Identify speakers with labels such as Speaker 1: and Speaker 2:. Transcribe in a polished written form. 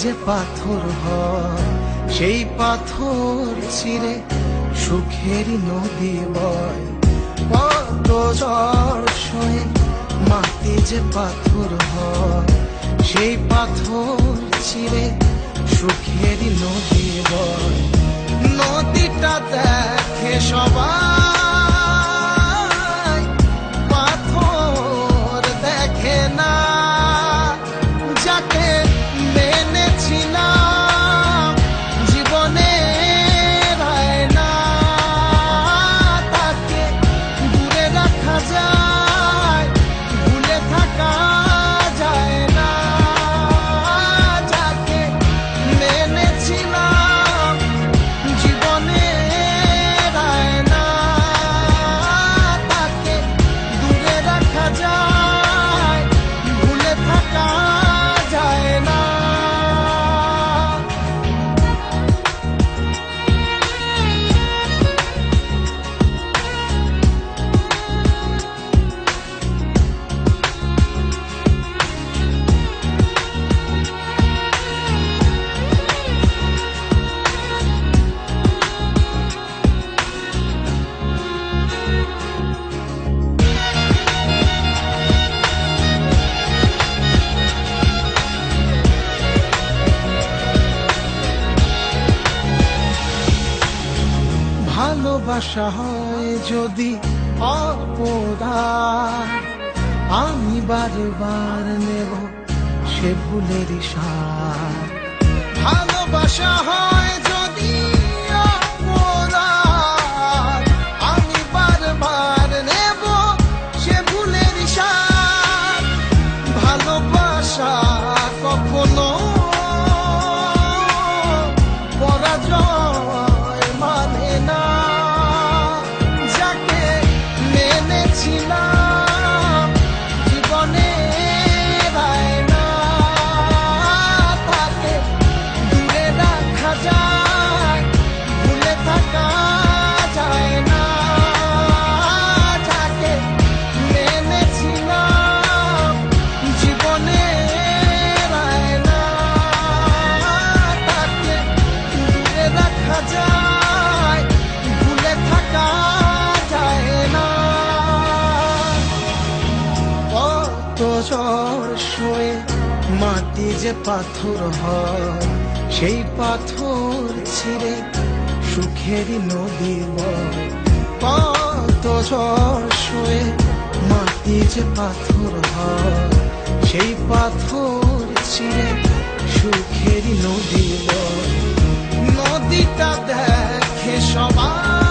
Speaker 1: যে পাথর হয়, সেই পাথর ছিঁড়ে সুখেরই নদী বয়। কত ঝড় সয়ে মাটি যে পাথর হয়, সেই পাথর ছিঁড়ে সুখেরই নদী বয়। নদীটা দেখে সবাই, পাথর দেখে না। যাকে মেনেছিলাম জীবনে না, তাকে দূরে রাখা যায়, ভুলে থাকা যায় না। যাকে মেনেছিলাম জীবনে না, তাকে দূরে রাখা যায়, ভুলে থাকা যায় না। ভালোবাসা হয় যদি অপরাধ, আমি বারবার নেব সে ভুলের সার। ভালোবাসা হয় যদি অপরাধ, আমি বারবার নেব সে ভুলের সার। ভালোবাসা কখনো পরাজয় মানে না। যাকে মেনেছিলাম জীবনে না, তাকে দূরে রাখা যায়, ভুলে থাকা যায় না। যাকে মেনেছিলাম জীবনে না, তাকে দূরে রাখা যায়, ভুলে থাকা যায় না। কত ঝড় সয়ে মাটি যে পাথর হয়, সেই পাথর ছিঁড়ে সুখেরই নদী বয়। কত ঝড় সয়ে মাটি যে পাথর হয়, সেই পাথর ছিঁড়ে সুখেরই নদী বয়। নদীটা দেখে সবাই,